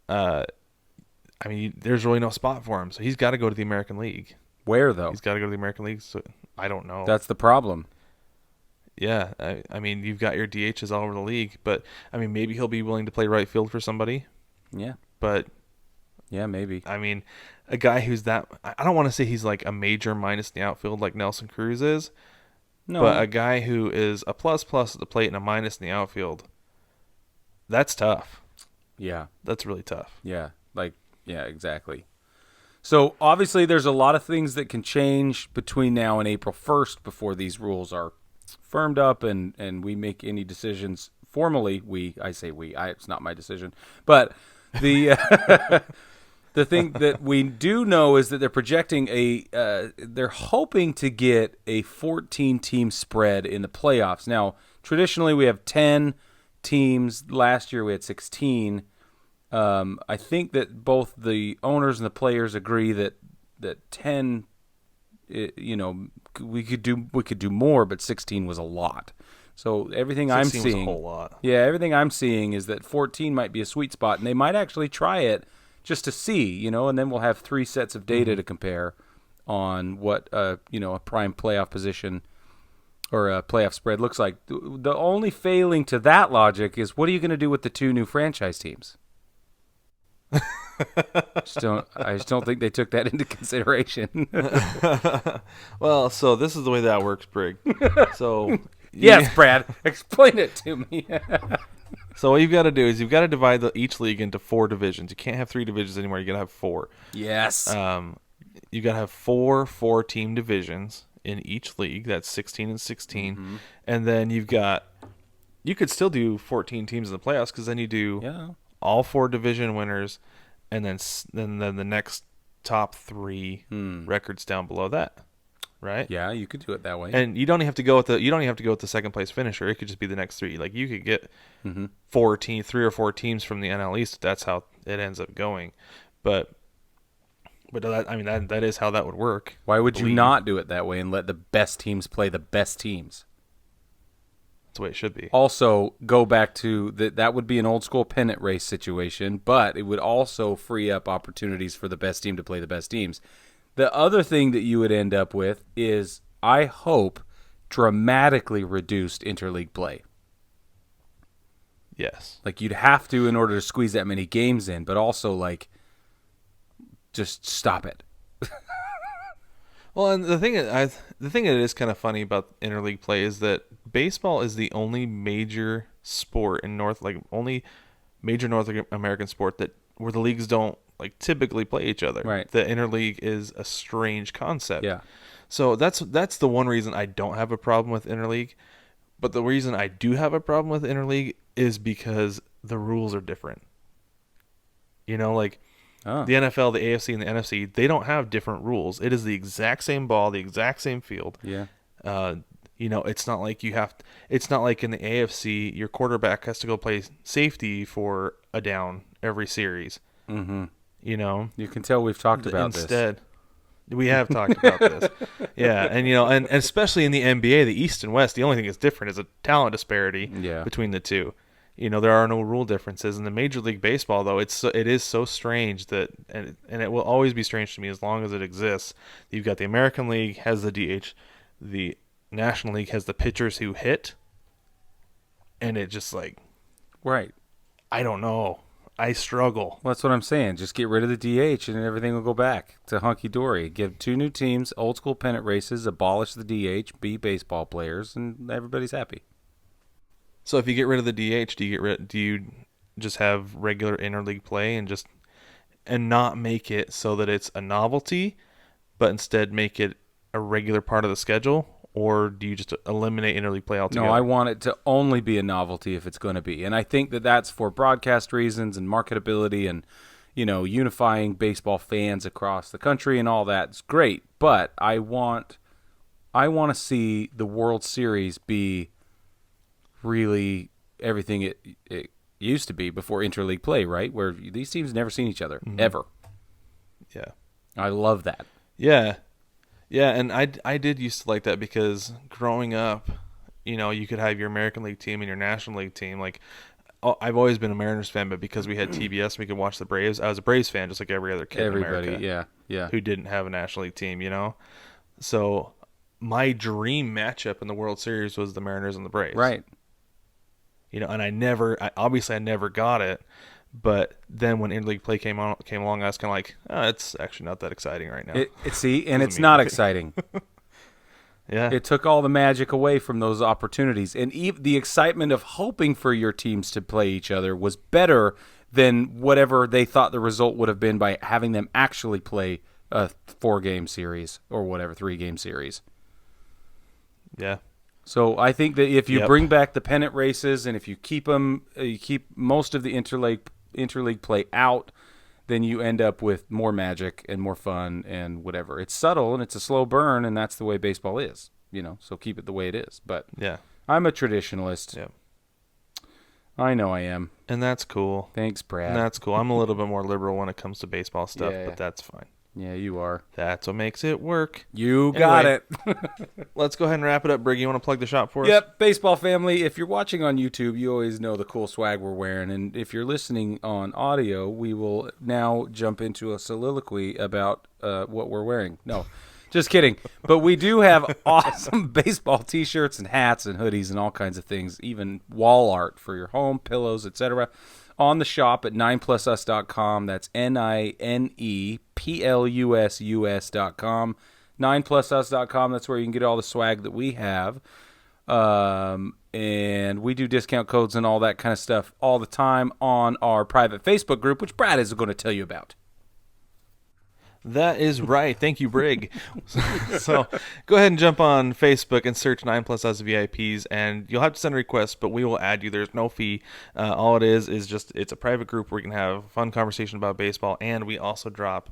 there's really no spot for him. So he's got to go to the American League. Where, though? He's got to go to the American League. So I don't know. That's the problem. Yeah, you've got your DHs all over the league, but maybe he'll be willing to play right field for somebody. Yeah. But yeah, maybe. A guy who's I don't want to say he's like a major minus in the outfield like Nelson Cruz is. No. But a guy who is a plus at the plate and a minus in the outfield, that's tough. Yeah. That's really tough. Yeah. Yeah, exactly. So obviously there's a lot of things that can change between now and April 1st before these rules are firmed up and we make any decisions formally. It's not my decision. But the the thing that we do know is that they're projecting they're hoping to get a 14-team spread in the playoffs. Now, traditionally we have 10 teams. Last year we had 16. I think that both the owners and the players agree that 10, we could do more, but 16 was a lot. So everything I'm 16 seeing, was a whole lot. Yeah, everything I'm seeing is that 14 might be a sweet spot, and they might actually try it just to see, and then we'll have 3 sets of data to compare on what a prime playoff position or a playoff spread looks like. The only failing to that logic is, what are you going to do with the 2 new franchise teams? I just don't think they took that into consideration. Well, so this is the way that works, Brig. So yes, Brad, explain it to me. So what you've got to do is you've got to divide each league into 4 divisions. You can't have 3 divisions anymore. You got to have 4. Yes. You got to have 4 team divisions in each league. That's 16 and 16. Mm-hmm. And then you could still do 14 teams in the playoffs, because then you do all 4 division winners, and then the next top 3 records down below that. Right? Yeah, you could do it that way. And you don't even have to go with the second place finisher. It could just be the next 3. Like, you could get 3 or 4 teams from the NL East. That's how it ends up going. But that is how that would work. Why would you not do it that way and let the best teams play the best teams? That's the way it should be. Also, go back to that would be an old school pennant race situation, but it would also free up opportunities for the best team to play the best teams. The other thing that you would end up with is, I hope, dramatically reduced interleague play. Yes. Like, you'd have to in order to squeeze that many games in, but also, like, just stop it. Well, and the thing that is kind of funny about interleague play is that baseball is the only major sport in only major North American sport where the leagues don't typically play each other. Right. The interleague is a strange concept. Yeah. So that's the one reason I don't have a problem with interleague. But the reason I do have a problem with interleague is because the rules are different. The NFL, the AFC, and the NFC, they don't have different rules. It is the exact same ball, the exact same field. Yeah. It's not like it's not like in the AFC, your quarterback has to go play safety for a down every series. Mm-hmm. You can tell we've talked about instead, we have talked about this. Yeah, and especially in the NBA, the East and West, the only thing that's different is a talent disparity between the two. There are no rule differences. In the Major League Baseball, though, it is so strange that, and it will always be strange to me as long as it exists. You've got the American League has the DH, the National League has the pitchers who hit, and it just right. I don't know. I struggle. Well, that's what I'm saying. Just get rid of the DH and everything will go back to hunky-dory. Give 2 new teams, old school pennant races, abolish the DH, be baseball players, and everybody's happy. So if you get rid of the DH, do you just have regular interleague play and not make it so that it's a novelty, but instead make it a regular part of the schedule? Or do you just eliminate interleague play altogether? No, I want it to only be a novelty if it's going to be. And I think that that's for broadcast reasons and marketability and, unifying baseball fans across the country and all that's great. But I want to see the World Series be really everything it used to be before interleague play, right? Where these teams never seen each other, ever. Yeah. I love that. Yeah. Yeah, and I did used to like that because growing up, you could have your American League team and your National League team. I've always been a Mariners fan, but because we had TBS, we could watch the Braves. I was a Braves fan just like every other kid in America. Yeah. Who didn't have a National League team, So my dream matchup in the World Series was the Mariners and the Braves. Right. And I never got it. But then when interleague play came along, I was kind of like, it's actually not that exciting right now. It's not exciting. Yeah. It took all the magic away from those opportunities. And the excitement of hoping for your teams to play each other was better than whatever they thought the result would have been by having them actually play a 4-game series or whatever, 3-game series. Yeah. So I think that if you bring back the pennant races and if you keep them, you keep most of the interleague play out, then you end up with more magic and more fun and whatever. It's subtle and it's a slow burn, and that's the way baseball is, so keep it the way it is. But yeah, I'm a traditionalist. Yeah. I know I am. And that's cool. Thanks, Brad. And that's cool. I'm a little bit more liberal when it comes to baseball stuff, but that's fine. Yeah, you are. That's what makes it work. You got it. Let's go ahead and wrap it up, Brig. You want to plug the shop for us? Yep, baseball family. If you're watching on YouTube, you always know the cool swag we're wearing. And if you're listening on audio, we will now jump into a soliloquy about what we're wearing. No, Just kidding. But we do have awesome baseball T-shirts and hats and hoodies and all kinds of things, even wall art for your home, pillows, etc. on the shop at 9plusus.com. That's NINEPLUSUS.com. 9plusus.com. That's where you can get all the swag that we have. And we do discount codes and all that kind of stuff all the time on our private Facebook group, which Brad is going to tell you about. That is right. Thank you, Brig. So go ahead and jump on Facebook and search 9plusus VIPs, and you'll have to send a request, but we will add you. There's no fee. All it is just it's a private group where you can have fun conversation about baseball, and we also drop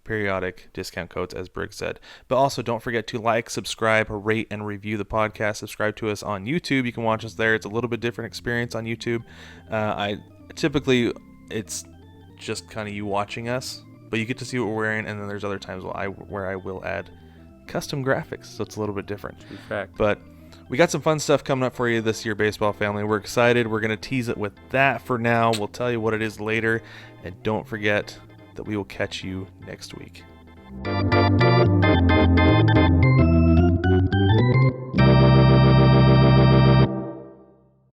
periodic discount codes, as Brig said. But also don't forget to like, subscribe, rate, and review the podcast. Subscribe to us on YouTube. You can watch us there. It's a little bit different experience on YouTube. Typically it's just kind of you watching us, but you get to see what we're wearing, and then there's other times where I will add custom graphics, so it's a little bit different. In fact. But we got some fun stuff coming up for you this year, baseball family. We're excited. We're going to tease it with that for now. We'll tell you what it is later, and don't forget that we will catch you next week.